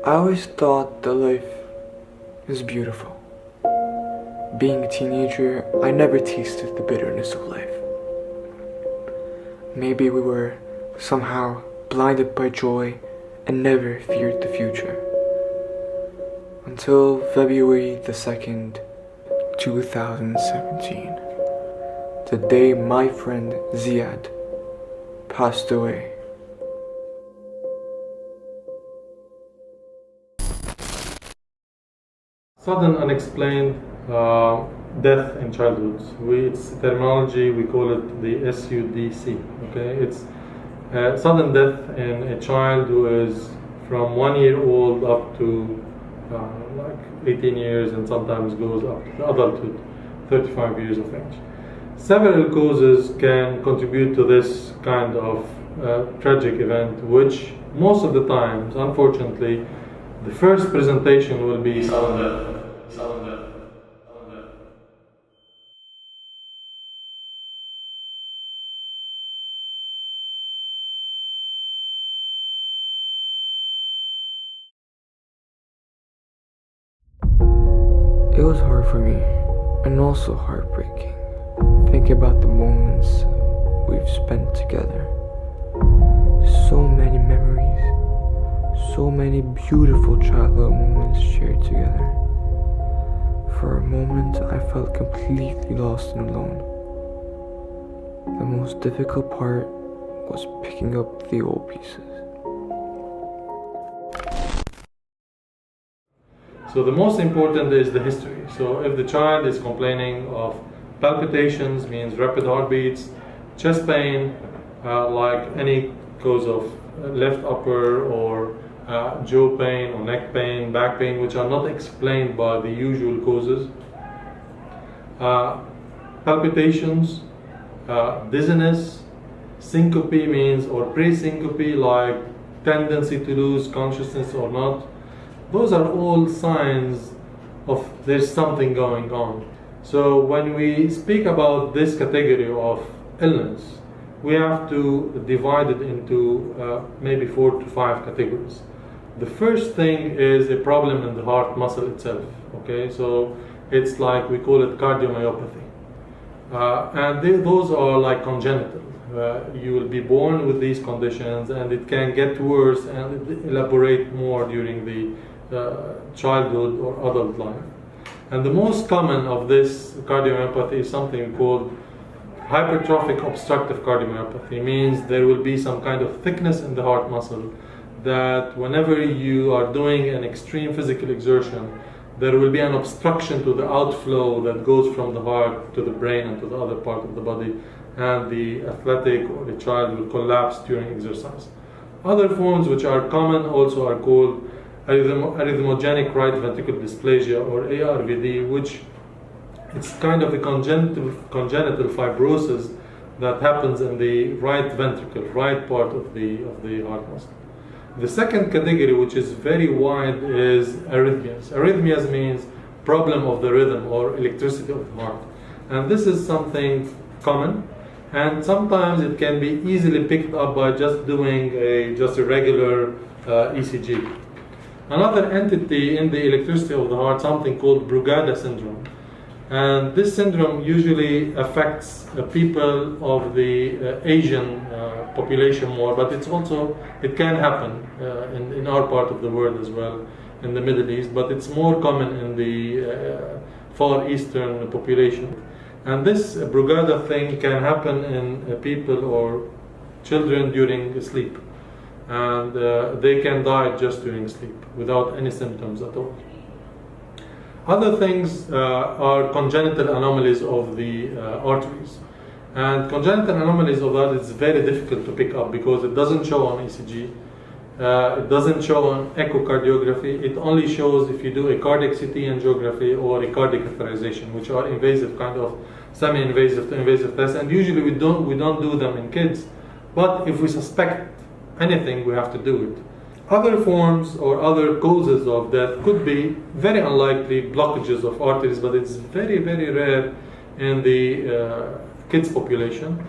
I always thought that life is beautiful. Being a teenager, I never tasted the bitterness of life. Maybe we were somehow blinded by joy and never feared the future. Until February the 2nd, 2017, the day my friend Zeyad passed away. Sudden unexplained death in childhood. It's terminology, we call it the SUDC. Okay, it's sudden death in a child who is from 1 year old up to like 18 years, and sometimes goes up to adulthood, 35 years of age. Several causes can contribute to this kind of tragic event, which most of the times, unfortunately, the first presentation will be sudden death. It was hard for me, and also heartbreaking. Think about the moments we've spent together. So many memories, so many beautiful childhood moments shared together. For a moment, I felt completely lost and alone. The most difficult part was picking up the old pieces. So the most important is the history. So if the child is complaining of palpitations, means rapid heartbeats, chest pain, like any cause of left upper or jaw pain or neck pain, back pain, which are not explained by the usual causes, palpitations, dizziness, syncope means or pre-syncope, like tendency to lose consciousness or not. Those are all signs of there's something going on. So when we speak about this category of illness, we have to divide it into maybe 4 to 5 categories. The first thing is a problem in the heart muscle itself. Okay, so it's like we call it cardiomyopathy, and those are like congenital. You will be born with these conditions, and it can get worse and elaborate more during the childhood or adult life. And the most common of this cardiomyopathy is something called hypertrophic obstructive cardiomyopathy. Means there will be some kind of thickness in the heart muscle that whenever you are doing an extreme physical exertion, there will be an obstruction to the outflow that goes from the heart to the brain and to the other part of the body, and the athletic or the child will collapse during exercise. Other forms which are common also are called arrhythmogenic right ventricular dysplasia or ARVD, which it's kind of a congenital fibrosis that happens in the right ventricle, right part of the heart muscle. The second category, which is very wide, is arrhythmias. Arrhythmias means problem of the rhythm or electricity of the heart, and this is something common, and sometimes it can be easily picked up by just doing just a regular ECG. Another entity in the electricity of the heart, something called Brugada syndrome. And this syndrome usually affects people of the Asian population more, but it can happen in our part of the world as well, in the Middle East, but it's more common in the Far Eastern population. And this Brugada thing can happen in people or children during sleep. And they can die just during sleep without any symptoms at all. Other things are congenital anomalies of the arteries. And congenital anomalies of that is very difficult to pick up because it doesn't show on ECG, it doesn't show on echocardiography, it only shows if you do a cardiac CT angiography or a cardiac catheterization, which are invasive, kind of semi-invasive to invasive tests, and usually we don't do them in kids, but if we suspect anything, we have to do it. Other forms or other causes of death could be very unlikely blockages of arteries, but it's very, very rare in the kids population.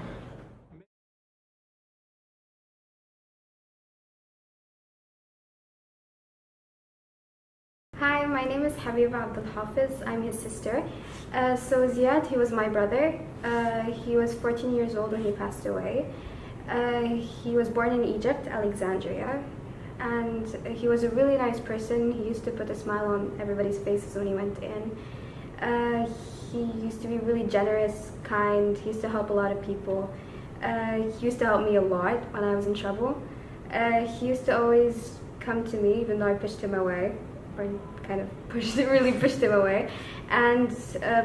Habiba Abdul Hafiz. I'm his sister. So Zeyad, he was my brother. He was 14 years old when he passed away. He was born in Egypt, Alexandria, and he was a really nice person. He used to put a smile on everybody's faces when he went in. He used to be really generous, kind. He used to help a lot of people. He used to help me a lot when I was in trouble. He used to always come to me, even though I pushed him away, or kind of really pushed him away. And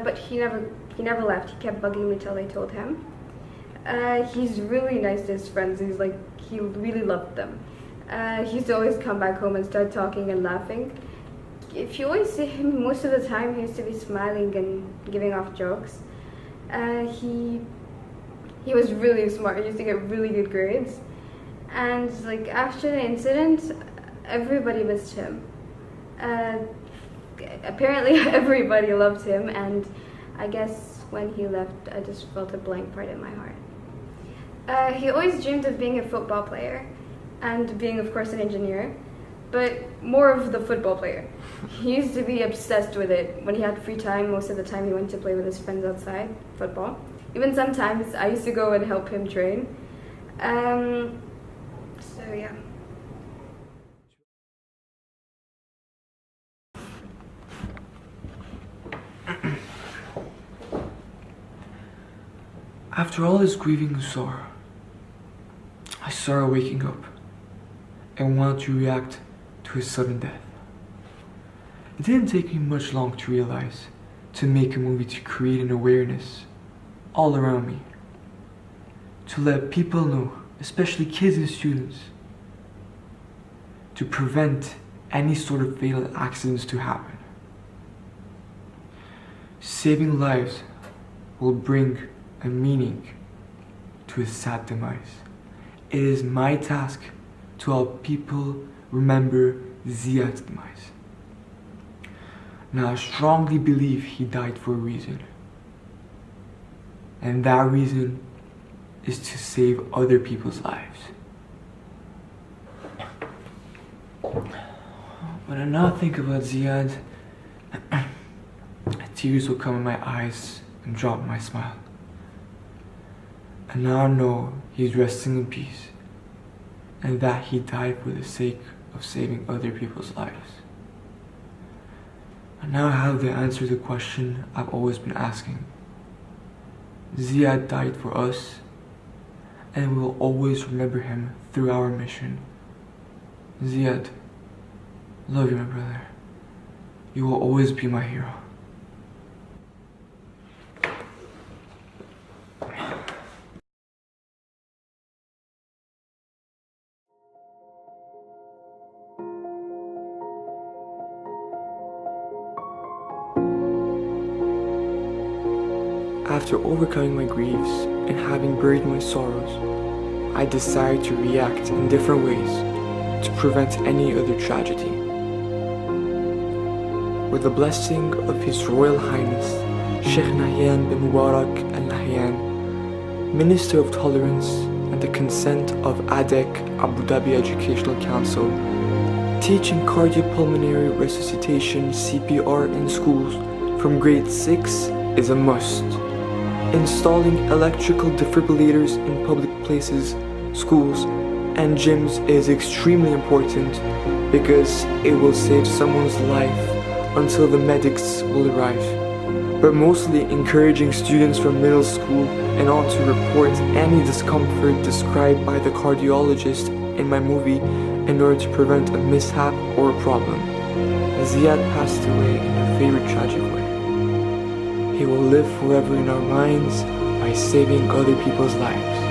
but he never left. He kept bugging me till I told him. He's really nice to his friends. He really loved them. He used to always come back home and start talking and laughing. If you always see him, most of the time he used to be smiling and giving off jokes. He was really smart. He used to get really good grades. And after the incident, everybody missed him. Apparently everybody loved him, and I guess when he left, I just felt a blank part in my heart. He always dreamed of being a football player and being, of course, an engineer, but more of the football player. He used to be obsessed with it. When he had free time, most of the time he went to play with his friends outside, football. Even sometimes I used to go and help him train. So yeah. After all his grieving and sorrow, I started waking up and wanted to react to his sudden death. It didn't take me much long to realize to make a movie to create an awareness all around me, to let people know, especially kids and students, to prevent any sort of fatal accidents to happen. Saving lives will bring a meaning to his sad demise. It is my task to help people remember Ziyad's demise. Now, I strongly believe he died for a reason. And that reason is to save other people's lives. When I now think about Zeyad, tears will come in my eyes and drop my smile. And now I know he's resting in peace, and that he died for the sake of saving other people's lives. I now have the answer to the question I've always been asking. Zeyad died for us, and we will always remember him through our mission. Zeyad, love you, my brother. You will always be my hero. After overcoming my griefs and having buried my sorrows, I decided to react in different ways to prevent any other tragedy. With the blessing of His Royal Highness, Sheikh Nahyan bin Mubarak Al Nahyan, Minister of Tolerance, and the consent of ADEC Abu Dhabi Educational Council, teaching cardiopulmonary resuscitation CPR in schools from grade 6 is a must. Installing electrical defibrillators in public places, schools, and gyms is extremely important because it will save someone's life until the medics will arrive. But mostly encouraging students from middle school and on to report any discomfort described by the cardiologist in my movie in order to prevent a mishap or a problem. Zeyad passed away in a very tragic way. He will live forever in our minds by saving other people's lives.